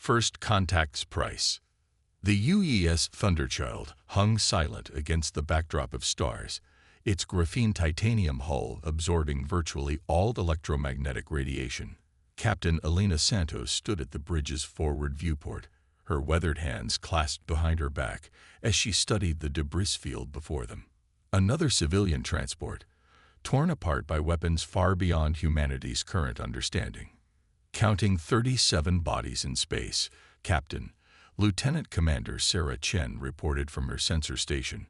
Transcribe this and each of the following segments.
First Contact's price. The UES Thunderchild hung silent against the backdrop of stars, its graphene titanium hull absorbing virtually all electromagnetic radiation. Captain Elena Santos stood at the bridge's forward viewport, her weathered hands clasped behind her back as she studied the debris field before them. Another civilian transport, torn apart by weapons far beyond humanity's current understanding. Counting 37 bodies in space, Captain, Lieutenant Commander Sarah Chen reported from her sensor station,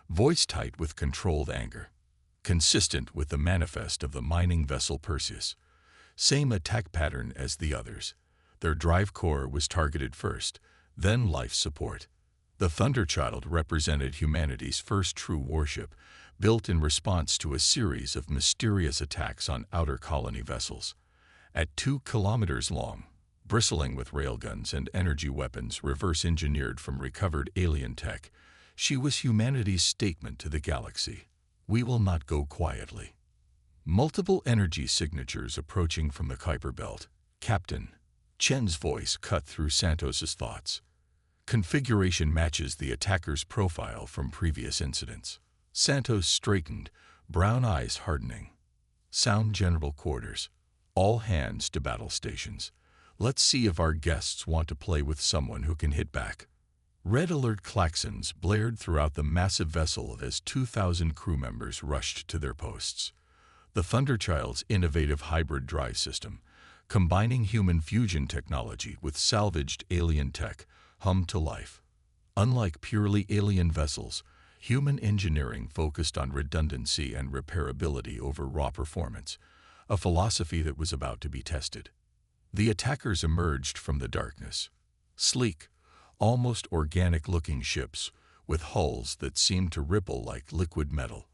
voice tight with controlled anger. Consistent with the manifest of the mining vessel Perseus. Same attack pattern as the others. Their drive core was targeted first, then life support. The Thunderchild represented humanity's first true warship, built in response to a series of mysterious attacks on outer colony vessels. At 2 kilometers long, bristling with railguns and energy weapons reverse-engineered from recovered alien tech, she was humanity's statement to the galaxy. We will not go quietly. Multiple energy signatures approaching from the Kuiper Belt. Captain. Chen's voice cut through Santos's thoughts. Configuration matches the attacker's profile from previous incidents. Santos straightened, brown eyes hardening. Sound General Quarters. All hands to battle stations. Let's see if our guests want to play with someone who can hit back. Red alert klaxons blared throughout the massive vessel as 2,000 crew members rushed to their posts. The Thunderchild's innovative hybrid drive system, combining human fusion technology with salvaged alien tech, hummed to life. Unlike purely alien vessels, human engineering focused on redundancy and repairability over raw performance, a philosophy that was about to be tested. The attackers emerged from the darkness. Sleek, almost organic-looking ships with hulls that seemed to ripple like liquid metal.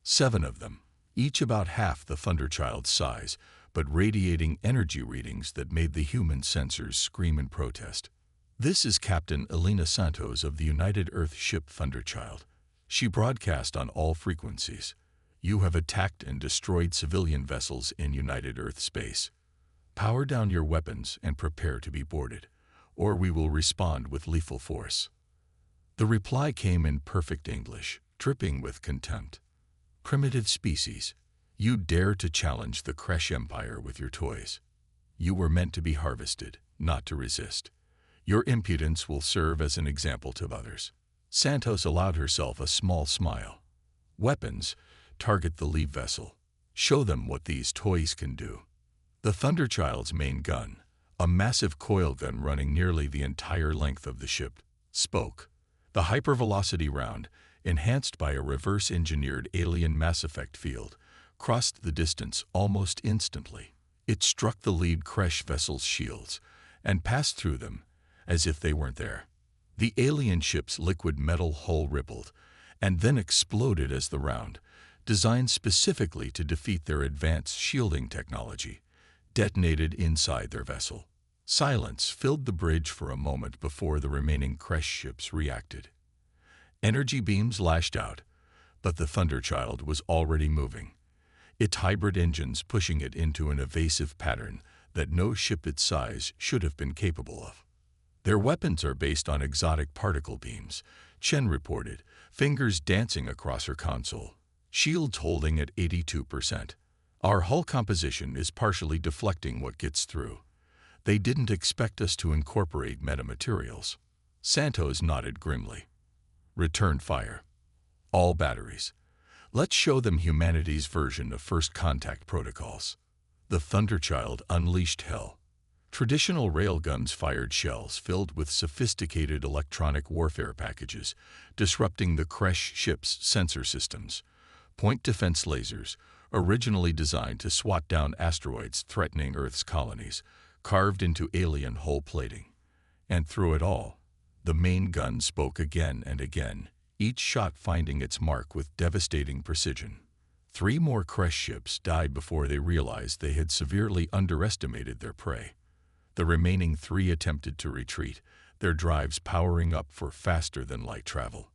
7 of them, each about half the Thunderchild's size, but radiating energy readings that made the human sensors scream in protest. This is Captain Elena Santos of the United Earth ship Thunderchild. She broadcast on all frequencies. You have attacked and destroyed civilian vessels in United Earth space. Power down your weapons and prepare to be boarded, or we will respond with lethal force. The reply came in perfect English, dripping with contempt. Primitive species, you dare to challenge the Kresh Empire with your toys. You were meant to be harvested, not to resist. Your impudence will serve as an example to others. Santos allowed herself a small smile. Weapons, target the lead vessel. Show them what these toys can do. The Thunderchild's main gun, a massive coil gun running nearly the entire length of the ship, spoke. The hypervelocity round, enhanced by a reverse-engineered alien mass effect field, crossed the distance almost instantly. It struck the lead Kresh vessel's shields and passed through them as if they weren't there. The alien ship's liquid metal hull rippled and then exploded as the round, designed specifically to defeat their advanced shielding technology, detonated inside their vessel. Silence filled the bridge for a moment before the remaining Kresh ships reacted. Energy beams lashed out, but the Thunderchild was already moving, its hybrid engines pushing it into an evasive pattern that no ship its size should have been capable of. Their weapons are based on exotic particle beams, Chen reported, fingers dancing across her console, shields holding at 82%. Our hull composition is partially deflecting what gets through. They didn't expect us to incorporate metamaterials. Santos nodded grimly. Return fire. All batteries. Let's show them humanity's version of first contact protocols. The Thunderchild unleashed hell. Traditional railguns fired shells filled with sophisticated electronic warfare packages, disrupting the Kresh ship's sensor systems. Point defense lasers, originally designed to swat down asteroids threatening Earth's colonies, carved into alien hull plating. And through it all, the main gun spoke again and again, each shot finding its mark with devastating precision. 3 more Kresh ships died before they realized they had severely underestimated their prey. The remaining 3 attempted to retreat, their drives powering up for faster-than-light travel.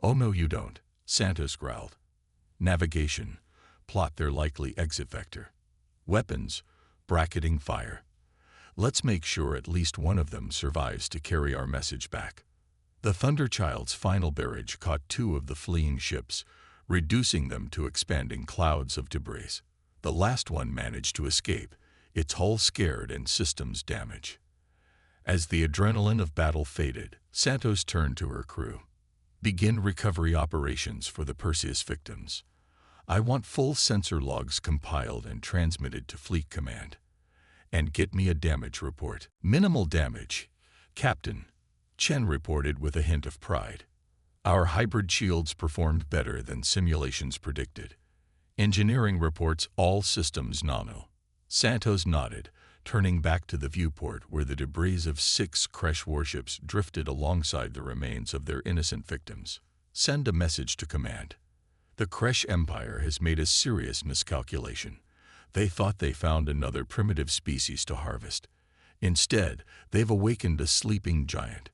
"Oh no you don't," Santos growled. "Navigation. Plot their likely exit vector. Weapons. Bracketing fire. Let's make sure at least one of them survives to carry our message back. The Thunderchild's final barrage caught two of the fleeing ships, reducing them to expanding clouds of debris. The last one managed to escape, its hull scared and systems damaged. As the adrenaline of battle faded, Santos turned to her crew. Begin recovery operations for the Perseus victims. I want full sensor logs compiled and transmitted to Fleet Command. And get me a damage report. Minimal damage, Captain, Chen reported with a hint of pride. Our hybrid shields performed better than simulations predicted. Engineering reports all systems nominal. Santos nodded, turning back to the viewport where the debris of 6 Kresh warships drifted alongside the remains of their innocent victims. Send a message to command. The Kresh Empire has made a serious miscalculation. They thought they found another primitive species to harvest. Instead, they've awakened a sleeping giant.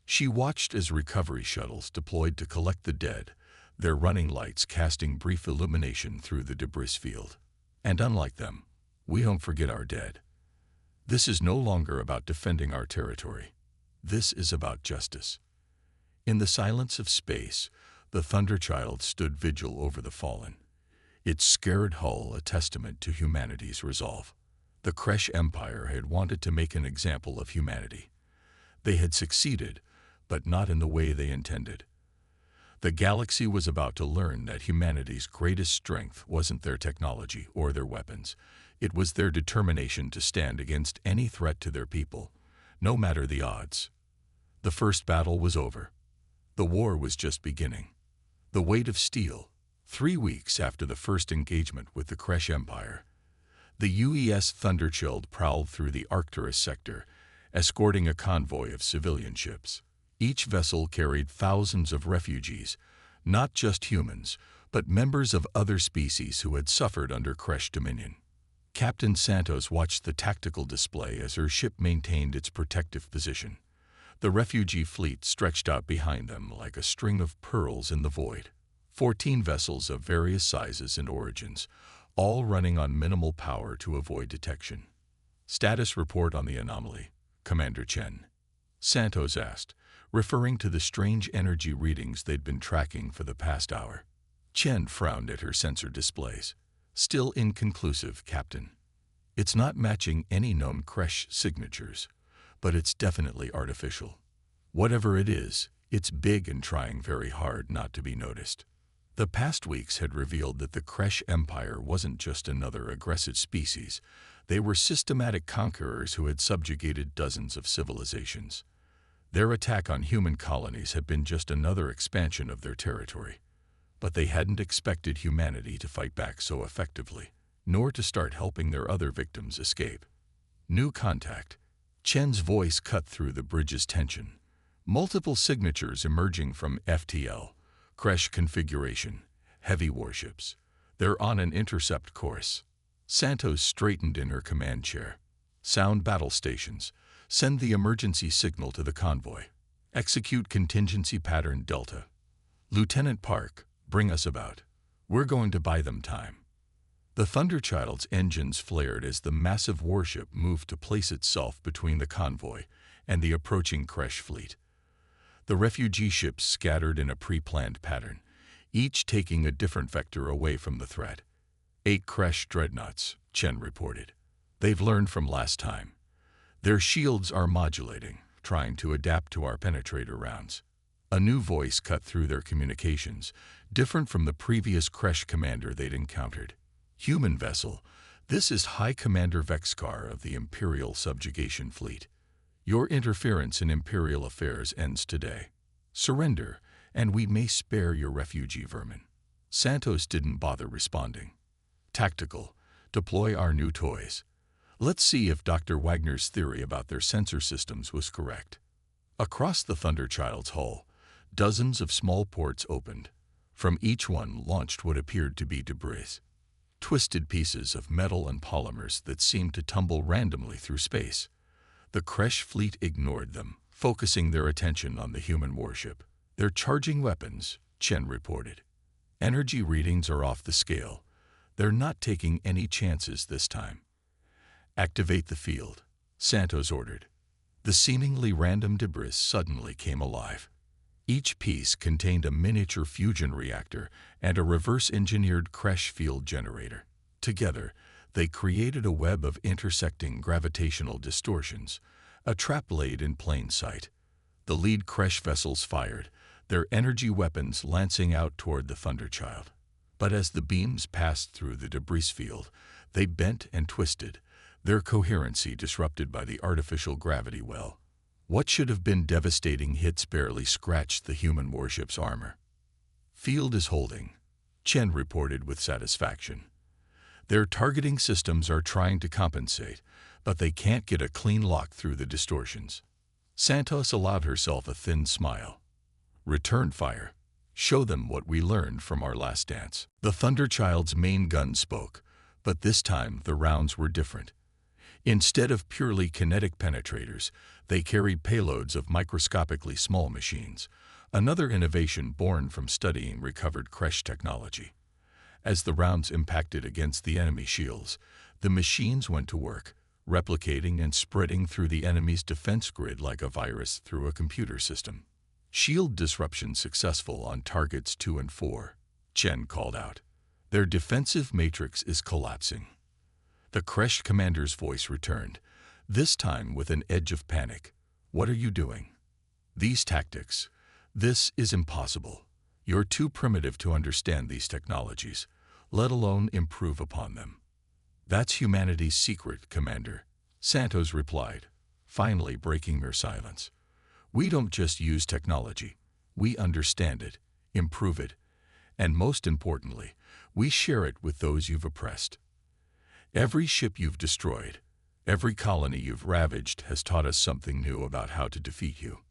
She watched as recovery shuttles deployed to collect the dead, their running lights casting brief illumination through the debris field. And unlike them, we don't forget our dead. This is no longer about defending our territory. This is about justice. In the silence of space, the Thunderchild stood vigil over the fallen, its scared hull a testament to humanity's resolve. The Kresh Empire had wanted to make an example of humanity. They had succeeded, but not in the way they intended. The galaxy was about to learn that humanity's greatest strength wasn't their technology or their weapons. It was their determination to stand against any threat to their people, no matter the odds. The first battle was over. The war was just beginning. The weight of steel, 3 weeks after the first engagement with the Kresh Empire. The UES Thunderchild prowled through the Arcturus sector, escorting a convoy of civilian ships. Each vessel carried thousands of refugees, not just humans, but members of other species who had suffered under Kresh dominion. Captain Santos watched the tactical display as her ship maintained its protective position. The refugee fleet stretched out behind them like a string of pearls in the void. 14 vessels of various sizes and origins, all running on minimal power to avoid detection. Status report on the anomaly, Commander Chen. Santos asked, referring to the strange energy readings they'd been tracking for the past hour. Chen frowned at her sensor displays. Still inconclusive, Captain. It's not matching any known Kresh signatures, but it's definitely artificial. Whatever it is, it's big and trying very hard not to be noticed. The past weeks had revealed that the Kresh Empire wasn't just another aggressive species. They were systematic conquerors who had subjugated dozens of civilizations. Their attack on human colonies had been just another expansion of their territory. But they hadn't expected humanity to fight back so effectively, nor to start helping their other victims escape. New contact. Chen's voice cut through the bridge's tension. Multiple signatures emerging from FTL, Kresh configuration, heavy warships. They're on an intercept course. Santos straightened in her command chair. Sound battle stations. Send the emergency signal to the convoy. Execute contingency pattern Delta. Lieutenant Park, bring us about. We're going to buy them time. The Thunderchild's engines flared as the massive warship moved to place itself between the convoy and the approaching Kresh fleet. The refugee ships scattered in a pre-planned pattern, each taking a different vector away from the threat. 8 Kresh dreadnoughts, Chen reported. They've learned from last time. Their shields are modulating, trying to adapt to our penetrator rounds. A new voice cut through their communications, different from the previous Kresh commander they'd encountered. Human vessel, this is High Commander Vexkar of the Imperial Subjugation Fleet. Your interference in Imperial affairs ends today. Surrender, and we may spare your refugee vermin. Santos didn't bother responding. Tactical, deploy our new toys. Let's see if Dr. Wagner's theory about their sensor systems was correct. Across the Thunderchild's hull, dozens of small ports opened. From each one launched what appeared to be debris. Twisted pieces of metal and polymers that seemed to tumble randomly through space. The Kresh fleet ignored them, focusing their attention on the human warship. They're charging weapons, Chen reported. Energy readings are off the scale. They're not taking any chances this time. Activate the field. Santos ordered. The seemingly random debris suddenly came alive. Each piece contained a miniature fusion reactor and a reverse-engineered crash field generator. Together, they created a web of intersecting gravitational distortions, a trap laid in plain sight. The lead crash vessels fired, their energy weapons lancing out toward the Thunderchild. But as the beams passed through the debris field, they bent and twisted, their coherency disrupted by the artificial gravity well. What should have been devastating hits barely scratched the human warship's armor. "Field is holding," Chen reported with satisfaction. "Their targeting systems are trying to compensate, but they can't get a clean lock through the distortions." Santos allowed herself a thin smile. "Return fire. Show them what we learned from our last dance." The Thunderchild's main gun spoke, but this time the rounds were different. Instead of purely kinetic penetrators, they carried payloads of microscopically small machines, another innovation born from studying recovered crash technology. As the rounds impacted against the enemy shields, the machines went to work, replicating and spreading through the enemy's defense grid like a virus through a computer system. "Shield disruption successful on targets 2 and 4, Chen called out. "Their defensive matrix is collapsing." The Kresh commander's voice returned, this time with an edge of panic. "What are you doing? These tactics. This is impossible. You're too primitive to understand these technologies, let alone improve upon them." "That's humanity's secret, Commander," Santos replied, finally breaking mere silence. "We don't just use technology. We understand it, improve it, and most importantly, we share it with those you've oppressed. Every ship you've destroyed, every colony you've ravaged has taught us something new about how to defeat you."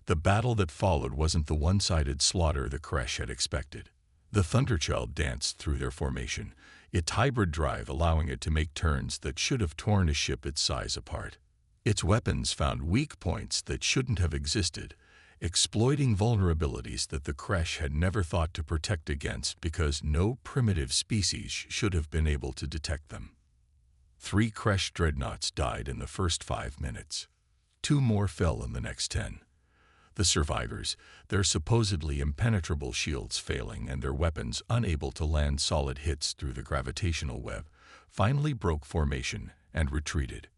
The battle that followed wasn't the one-sided slaughter the Kresh had expected. The Thunderchild danced through their formation, its hybrid drive allowing it to make turns that should have torn a ship its size apart. Its weapons found weak points that shouldn't have existed, exploiting vulnerabilities that the Kresh had never thought to protect against because no primitive species should have been able to detect them. 3 Kresh dreadnoughts died in the first 5 minutes. 2 more fell in the next 10. The survivors, their supposedly impenetrable shields failing and their weapons unable to land solid hits through the gravitational web, finally broke formation and retreated.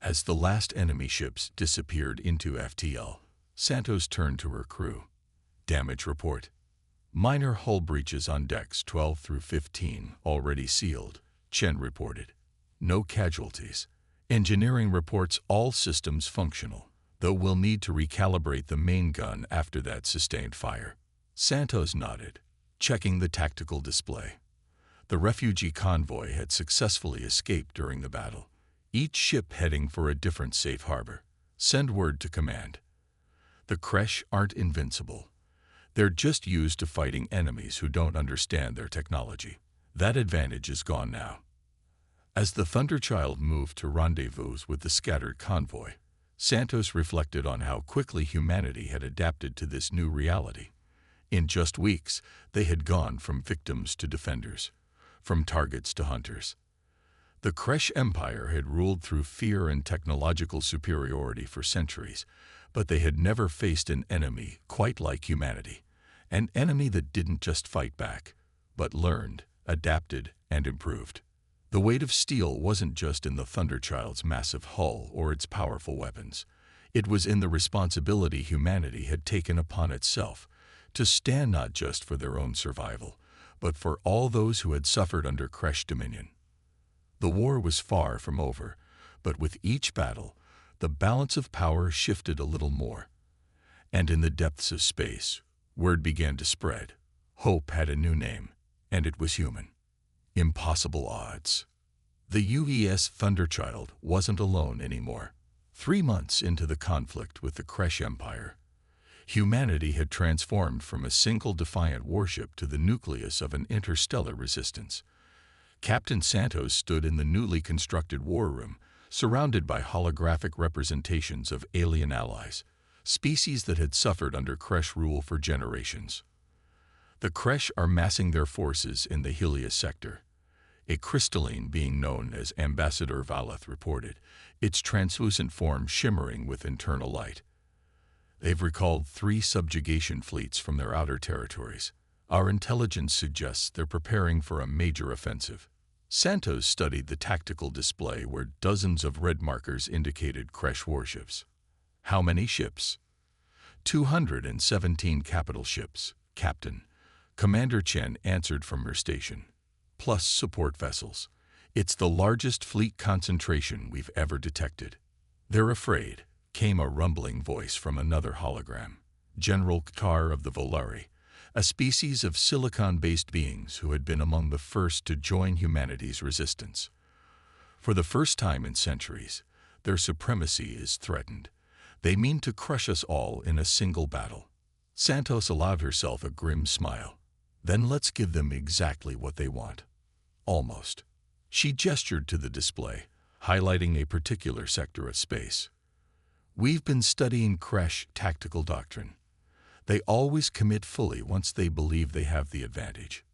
As the last enemy ships disappeared into FTL, Santos turned to her crew. "Damage report. Minor hull breaches on decks 12 through 15 already sealed," Chen reported. "No casualties. Engineering reports all systems functional, though we'll need to recalibrate the main gun after that sustained fire." Santos nodded, checking the tactical display. The refugee convoy had successfully escaped during the battle, each ship heading for a different safe harbor. "Send word to command. The Kresh aren't invincible. They're just used to fighting enemies who don't understand their technology. That advantage is gone now." As the Thunderchild moved to rendezvous with the scattered convoy, Santos reflected on how quickly humanity had adapted to this new reality. In just weeks, they had gone from victims to defenders, from targets to hunters. The Kresh Empire had ruled through fear and technological superiority for centuries, but they had never faced an enemy quite like humanity, an enemy that didn't just fight back, but learned, adapted, and improved. The weight of steel wasn't just in the Thunderchild's massive hull or its powerful weapons. It was in the responsibility humanity had taken upon itself to stand not just for their own survival, but for all those who had suffered under Kresh dominion. The war was far from over, but with each battle, the balance of power shifted a little more. And in the depths of space, word began to spread. Hope had a new name, and it was human. Impossible odds. The UES Thunderchild wasn't alone anymore. 3 months into the conflict with the Kresh Empire, humanity had transformed from a single defiant warship to the nucleus of an interstellar resistance. Captain Santos stood in the newly constructed war room, surrounded by holographic representations of alien allies, species that had suffered under Kresh rule for generations. The Kresh are massing their forces in the Helios sector. A crystalline being known as Ambassador Valeth reported, its translucent form shimmering with internal light. They've recalled 3 subjugation fleets from their outer territories. Our intelligence suggests they're preparing for a major offensive. Santos studied the tactical display where dozens of red markers indicated Kresh warships. How many ships? 217 capital ships, Captain. Commander Chen answered from her station. Plus support vessels. It's the largest fleet concentration we've ever detected. They're afraid, came a rumbling voice from another hologram. General Ktar of the Volari, a species of silicon-based beings who had been among the first to join humanity's resistance. For the first time in centuries, their supremacy is threatened. They mean to crush us all in a single battle. Santos allowed herself a grim smile. Then let's give them exactly what they want. Almost. She gestured to the display, highlighting a particular sector of space. We've been studying Kresh tactical doctrine. They always commit fully once they believe they have the advantage.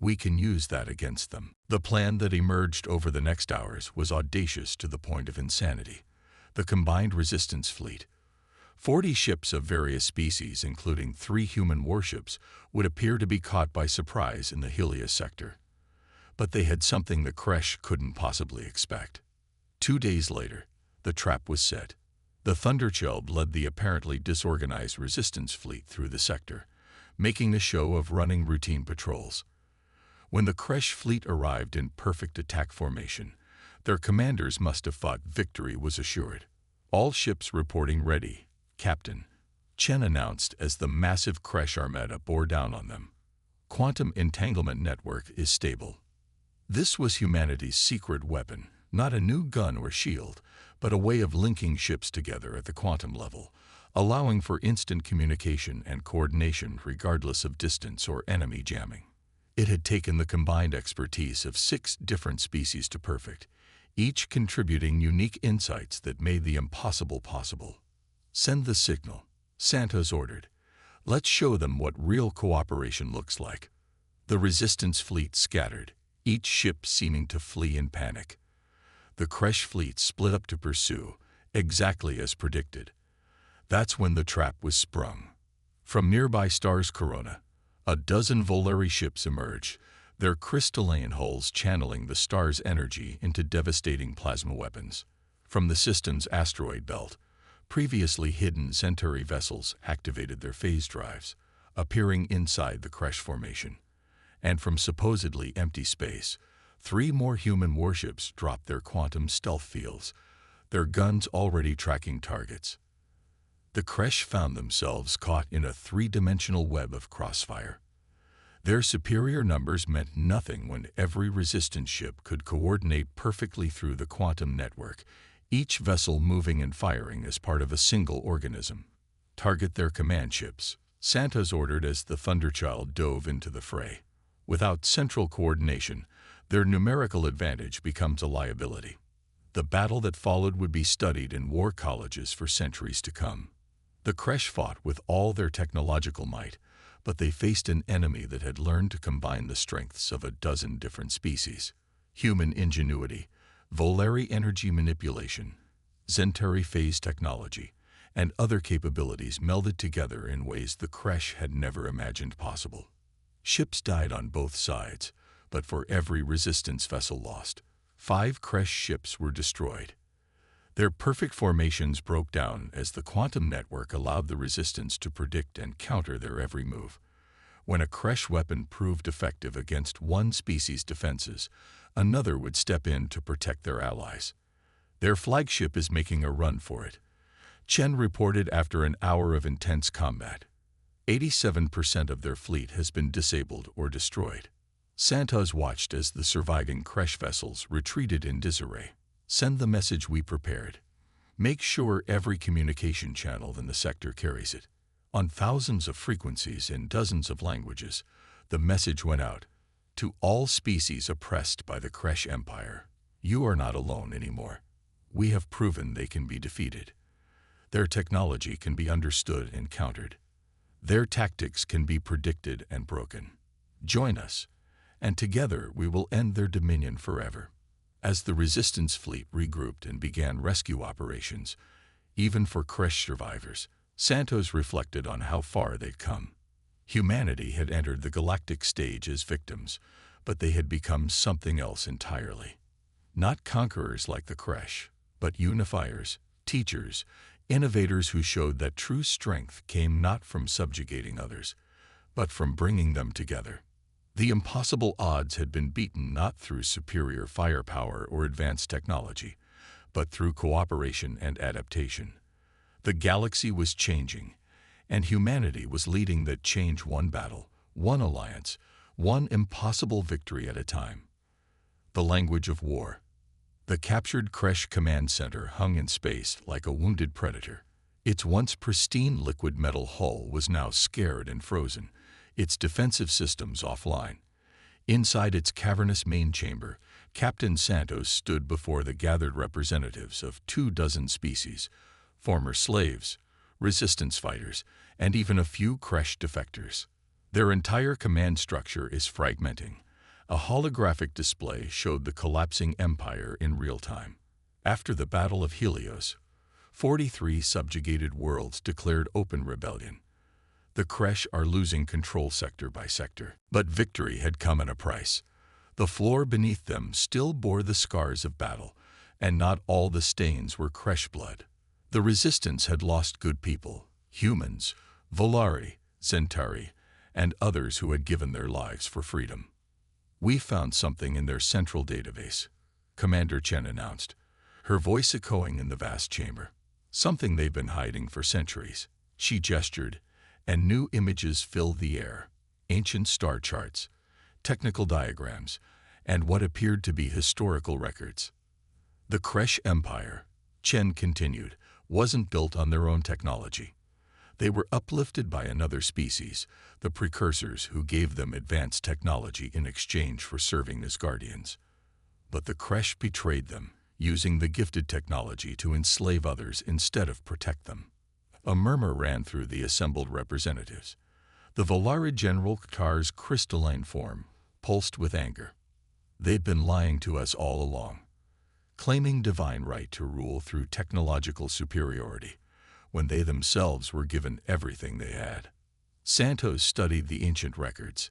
We can use that against them. The plan that emerged over the next hours was audacious to the point of insanity. The combined resistance fleet, 40 ships of various species, including 3 human warships, would appear to be caught by surprise in the Helios sector. But they had something the Kresh couldn't possibly expect. 2 days later, the trap was set. The Thunderchild led the apparently disorganized resistance fleet through the sector, making a show of running routine patrols. When the Kresh fleet arrived in perfect attack formation, their commanders must have thought victory was assured. All ships reporting ready, Captain, Chen announced as the massive Kresh armada bore down on them. Quantum entanglement network is stable. This was humanity's secret weapon, not a new gun or shield, but a way of linking ships together at the quantum level, allowing for instant communication and coordination regardless of distance or enemy jamming. It had taken the combined expertise of 6 different species to perfect, each contributing unique insights that made the impossible possible. Send the signal, Santos ordered. Let's show them what real cooperation looks like. The resistance fleet scattered, each ship seeming to flee in panic. The Kresh fleet split up to pursue, exactly as predicted. That's when the trap was sprung. From nearby star's corona, a dozen Volari ships emerged, their crystalline hulls channeling the star's energy into devastating plasma weapons. From the system's asteroid belt, previously hidden Centauri vessels activated their phase drives, appearing inside the Kresh formation. And from supposedly empty space, 3 more human warships dropped their quantum stealth fields, their guns already tracking targets. The Kresh found themselves caught in a 3-dimensional web of crossfire. Their superior numbers meant nothing when every resistance ship could coordinate perfectly through the quantum network, each vessel moving and firing as part of a single organism. Target their command ships, Santos ordered as the Thunderchild dove into the fray. Without central coordination, their numerical advantage becomes a liability. The battle that followed would be studied in war colleges for centuries to come. The Kresh fought with all their technological might, but they faced an enemy that had learned to combine the strengths of a dozen different species. Human ingenuity, Volari energy manipulation, Centauri phase technology, and other capabilities melded together in ways the Kresh had never imagined possible. Ships died on both sides, but for every resistance vessel lost, 5 Kresh ships were destroyed. Their perfect formations broke down as the quantum network allowed the resistance to predict and counter their every move. When a Kresh weapon proved effective against one species' defenses, another would step in to protect their allies. Their flagship is making a run for it, Chen reported after an hour of intense combat. 87% of their fleet has been disabled or destroyed. Santos watched as the surviving Kresh vessels retreated in disarray. Send the message we prepared. Make sure every communication channel in the sector carries it. On thousands of frequencies in dozens of languages, the message went out. To all species oppressed by the Kresh Empire, you are not alone anymore. We have proven they can be defeated. Their technology can be understood and countered. Their tactics can be predicted and broken. Join us, and together we will end their dominion forever. As the Resistance fleet regrouped and began rescue operations, even for Kresh survivors, Santos reflected on how far they'd come. Humanity had entered the galactic stage as victims, but they had become something else entirely. Not conquerors like the Kresh, but unifiers, teachers, innovators who showed that true strength came not from subjugating others, but from bringing them together. The impossible odds had been beaten not through superior firepower or advanced technology, but through cooperation and adaptation. The galaxy was changing, and humanity was leading that change one battle, one alliance, one impossible victory at a time. The language of war. The captured Kresh command center hung in space like a wounded predator. Its once pristine liquid metal hull was now scared and frozen, its defensive systems offline. Inside its cavernous main chamber, Captain Santos stood before the gathered representatives of 24 species, former slaves, resistance fighters, and even a few Kresh defectors. Their entire command structure is fragmenting. A holographic display showed the collapsing empire in real time. After the Battle of Helios, 43 subjugated worlds declared open rebellion. The Kresh are losing control sector by sector. But victory had come at a price. The floor beneath them still bore the scars of battle, and not all the stains were Kresh blood. The Resistance had lost good people, humans, Volari, Centauri, and others who had given their lives for freedom. "We found something in their central database," Commander Chen announced, her voice echoing in the vast chamber. "Something they've been hiding for centuries." She gestured, and new images filled the air: ancient star charts, technical diagrams, and what appeared to be historical records. The Kresh Empire, Chen continued, wasn't built on their own technology. They were uplifted by another species, the precursors who gave them advanced technology in exchange for serving as guardians. But the Kresh betrayed them, using the gifted technology to enslave others instead of protect them. A murmur ran through the assembled representatives. The Volari General Ktar's crystalline form pulsed with anger. "They've been lying to us all along, claiming divine right to rule through technological superiority, when they themselves were given everything they had." Santos studied the ancient records.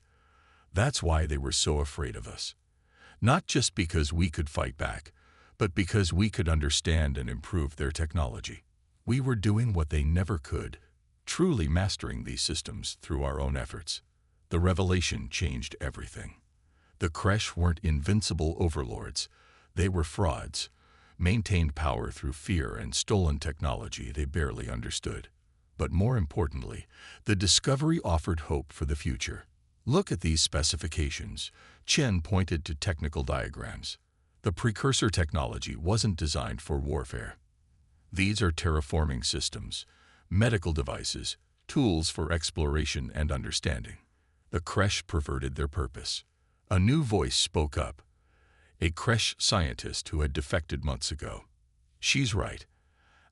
"That's why they were so afraid of us. Not just because we could fight back, but because we could understand and improve their technology. We were doing what they never could, truly mastering these systems through our own efforts." The revelation changed everything. The Kresh weren't invincible overlords. They were frauds, maintained power through fear and stolen technology they barely understood. But more importantly, the discovery offered hope for the future. "Look at these specifications." Chen pointed to technical diagrams. The precursor technology wasn't designed for warfare. These are terraforming systems, medical devices, tools for exploration and understanding. The Kresh perverted their purpose. A new voice spoke up, a Kresh scientist who had defected months ago. "She's right.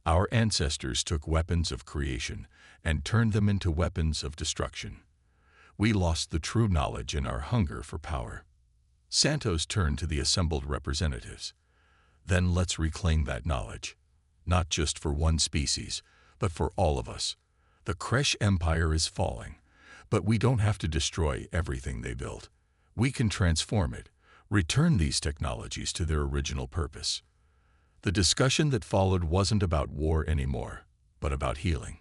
Our ancestors took weapons of creation and turned them into weapons of destruction. We lost the true knowledge in our hunger for power." Santos turned to the assembled representatives. "Then let's reclaim that knowledge, not just for one species, but for all of us. The Kresh Empire is falling, but we don't have to destroy everything they built. We can transform it, return these technologies to their original purpose." The discussion that followed wasn't about war anymore, but about healing.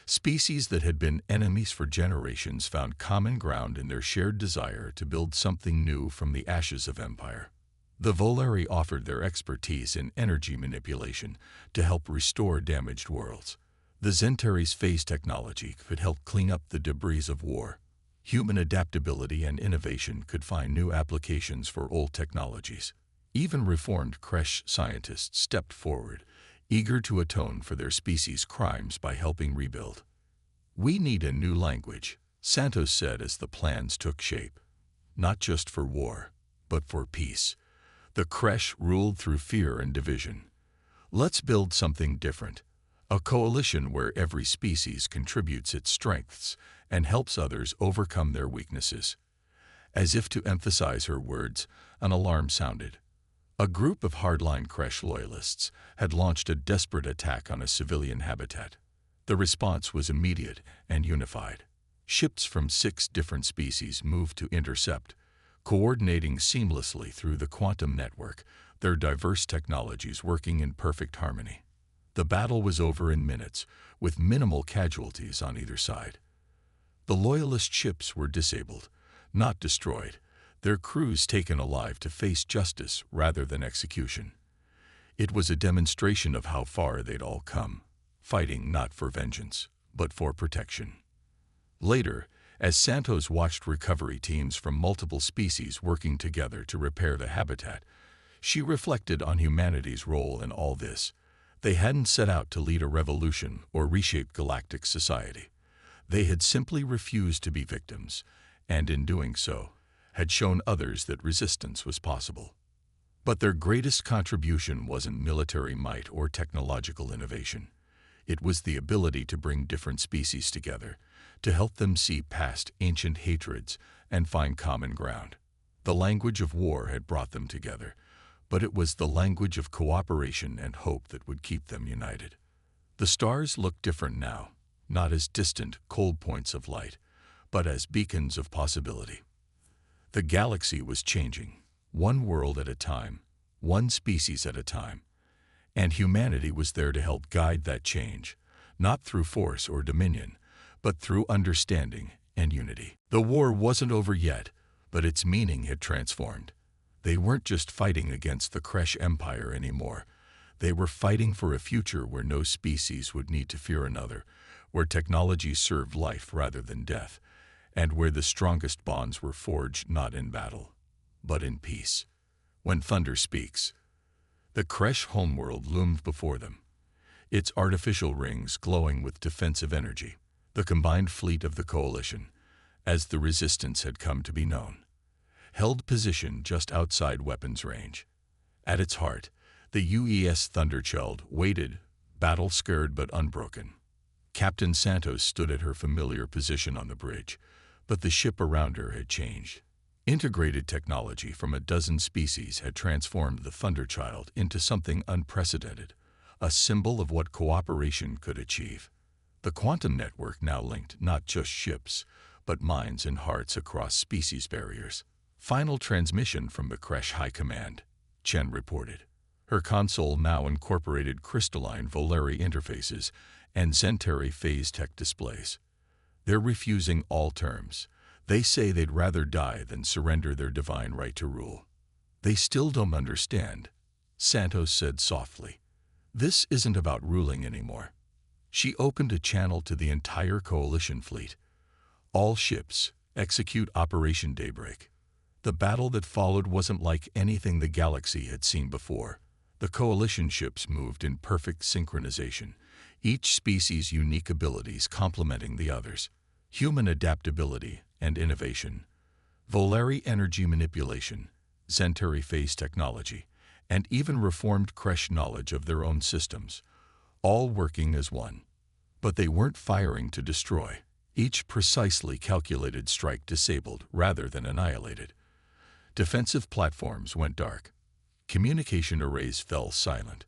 Species that had been enemies for generations found common ground in their shared desire to build something new from the ashes of empire. The Volari offered their expertise in energy manipulation to help restore damaged worlds. The Centauri's phase technology could help clean up the debris of war. Human adaptability and innovation could find new applications for old technologies. Even reformed Kresh scientists stepped forward, eager to atone for their species' crimes by helping rebuild. "We need a new language," Santos said as the plans took shape. "Not just for war, but for peace." The Kresh ruled through fear and division. "Let's build something different, a coalition where every species contributes its strengths and helps others overcome their weaknesses." As if to emphasize her words, an alarm sounded. A group of hardline Kresh loyalists had launched a desperate attack on a civilian habitat. The response was immediate and unified. Ships from 6 different species moved to intercept, coordinating seamlessly through the quantum network, their diverse technologies working in perfect harmony. The battle was over in minutes, with minimal casualties on either side. The Loyalist ships were disabled, not destroyed, their crews taken alive to face justice rather than execution. It was a demonstration of how far they'd all come, fighting not for vengeance, but for protection. Later, as Santos watched recovery teams from multiple species working together to repair the habitat, she reflected on humanity's role in all this. They hadn't set out to lead a revolution or reshape galactic society. They had simply refused to be victims, and in doing so, had shown others that resistance was possible. But their greatest contribution wasn't military might or technological innovation. It was the ability to bring different species together, to help them see past ancient hatreds and find common ground. The language of war had brought them together, but it was the language of cooperation and hope that would keep them united. The stars looked different now, not as distant, cold points of light, but as beacons of possibility. The galaxy was changing, one world at a time, one species at a time, and humanity was there to help guide that change, not through force or dominion, but through understanding and unity. The war wasn't over yet, but its meaning had transformed. They weren't just fighting against the Kresh Empire anymore. They were fighting for a future where no species would need to fear another, where technology served life rather than death, and where the strongest bonds were forged not in battle, but in peace. When thunder speaks, the Kresh homeworld loomed before them, its artificial rings glowing with defensive energy, the combined fleet of the Coalition, as the Resistance had come to be known, held position just outside weapons range. At its heart, the UES Thunderchild waited, battle-scared but unbroken. Captain Santos stood at her familiar position on the bridge, but the ship around her had changed. Integrated technology from a dozen species had transformed the Thunderchild into something unprecedented, a symbol of what cooperation could achieve. The quantum network now linked not just ships, but minds and hearts across species barriers. Final transmission from the Kresh High Command, Chen reported. Her console now incorporated crystalline Volari interfaces and Zentari phase tech displays. They're refusing all terms. They say they'd rather die than surrender their divine right to rule. They still don't understand, Santos said softly. This isn't about ruling anymore. She opened a channel to the entire Coalition fleet. All ships, execute Operation Daybreak. The battle that followed wasn't like anything the galaxy had seen before. The Coalition ships moved in perfect synchronization, each species' unique abilities complementing the others. Human adaptability and innovation, Volari energy manipulation, Zentari phase technology, and even reformed Kresh knowledge of their own systems, all working as one. But they weren't firing to destroy. Each precisely calculated strike disabled rather than annihilated. Defensive platforms went dark. Communication arrays fell silent.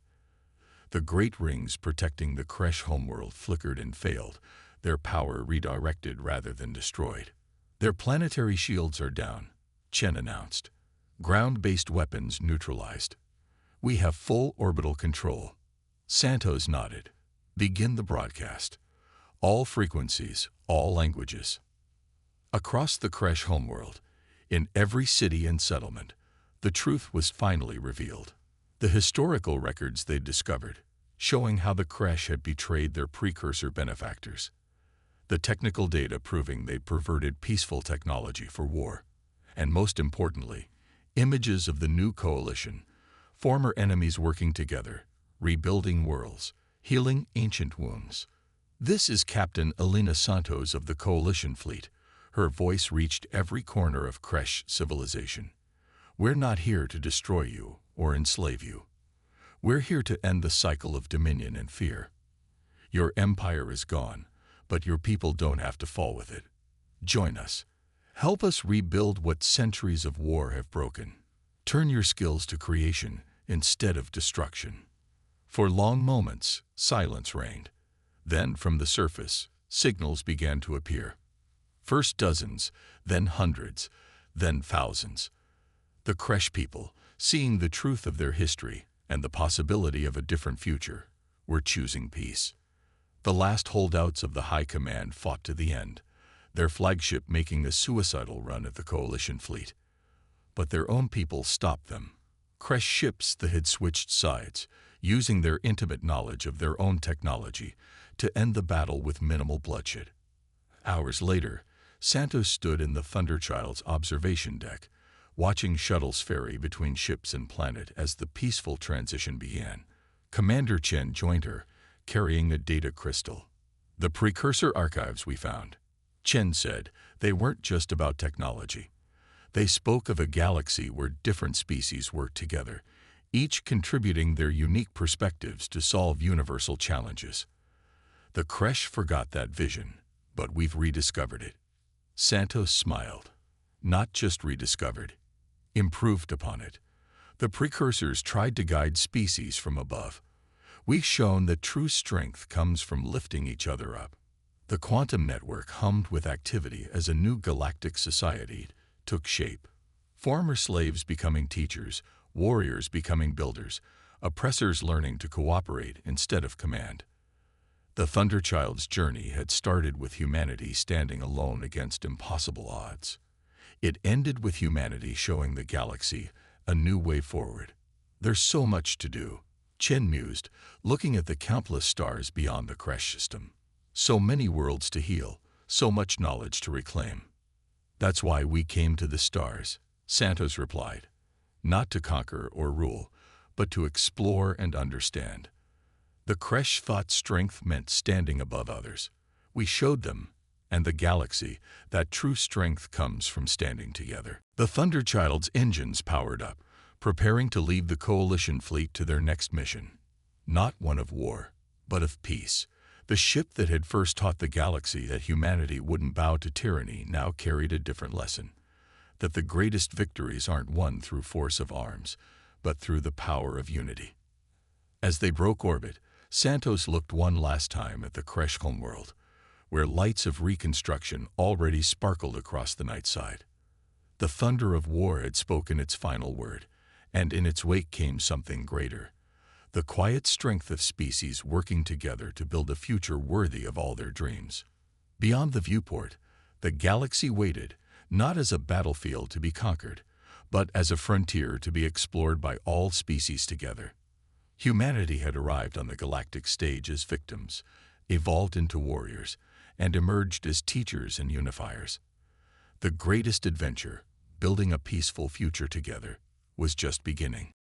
The great rings protecting the Kresh homeworld flickered and failed, their power redirected rather than destroyed. Their planetary shields are down, Chen announced. Ground-based weapons neutralized. We have full orbital control. Santos nodded. Begin the broadcast. All frequencies, all languages. Across the Kresh homeworld, in every city and settlement, the truth was finally revealed. The historical records they'd discovered, showing how the Kresh had betrayed their precursor benefactors. The technical data proving they'd perverted peaceful technology for war. And most importantly, images of the new coalition, former enemies working together, rebuilding worlds, healing ancient wounds. This is Captain Elena Santos of the Coalition Fleet. Her voice reached every corner of Kresh civilization. We're not here to destroy you or enslave you. We're here to end the cycle of dominion and fear. Your empire is gone, but your people don't have to fall with it. Join us, Help us rebuild what centuries of war have broken. Turn your skills to creation instead of destruction. For long moments, silence reigned. Then, from the surface, signals began to appear. First dozens, then hundreds, then thousands. The Kresh people, seeing the truth of their history and the possibility of a different future, were choosing peace. The last holdouts of the High Command fought to the end, their flagship making a suicidal run at the coalition fleet. But their own people stopped them. Kresh ships that had switched sides, using their intimate knowledge of their own technology to end the battle with minimal bloodshed. Hours later, Santos stood in the Thunderchild's observation deck, watching shuttles ferry between ships and planet as the peaceful transition began. Commander Chen joined her, carrying a data crystal. "The precursor archives we found," Chen said, "they weren't just about technology. They spoke of a galaxy where different species worked together, each contributing their unique perspectives to solve universal challenges. The Kresh forgot that vision, but we've rediscovered it." Santos smiled. "Not just rediscovered, improved upon it. The precursors tried to guide species from above. We've shown that true strength comes from lifting each other up." The quantum network hummed with activity as a new galactic society took shape. Former slaves becoming teachers, warriors becoming builders, oppressors learning to cooperate instead of command. The Thunderchild's journey had started with humanity standing alone against impossible odds. It ended with humanity showing the galaxy a new way forward. "There's so much to do," Chen mused, looking at the countless stars beyond the Kresh system. "So many worlds to heal, so much knowledge to reclaim." "That's why we came to the stars," Santos replied. "Not to conquer or rule, but to explore and understand." The Kresh thought strength meant standing above others. We showed them, and the galaxy, that true strength comes from standing together. The Thunderchild's engines powered up, preparing to lead the coalition fleet to their next mission. Not one of war, but of peace. The ship that had first taught the galaxy that humanity wouldn't bow to tyranny now carried a different lesson. That the greatest victories aren't won through force of arms, but through the power of unity. As they broke orbit, Santos looked one last time at the Kresh homeworld, where lights of reconstruction already sparkled across the night side. The thunder of war had spoken its final word, and in its wake came something greater. The quiet strength of species working together to build a future worthy of all their dreams. Beyond the viewport, the galaxy waited, not as a battlefield to be conquered, but as a frontier to be explored by all species together. Humanity had arrived on the galactic stage as victims, evolved into warriors, and emerged as teachers and unifiers. The greatest adventure, building a peaceful future together, was just beginning.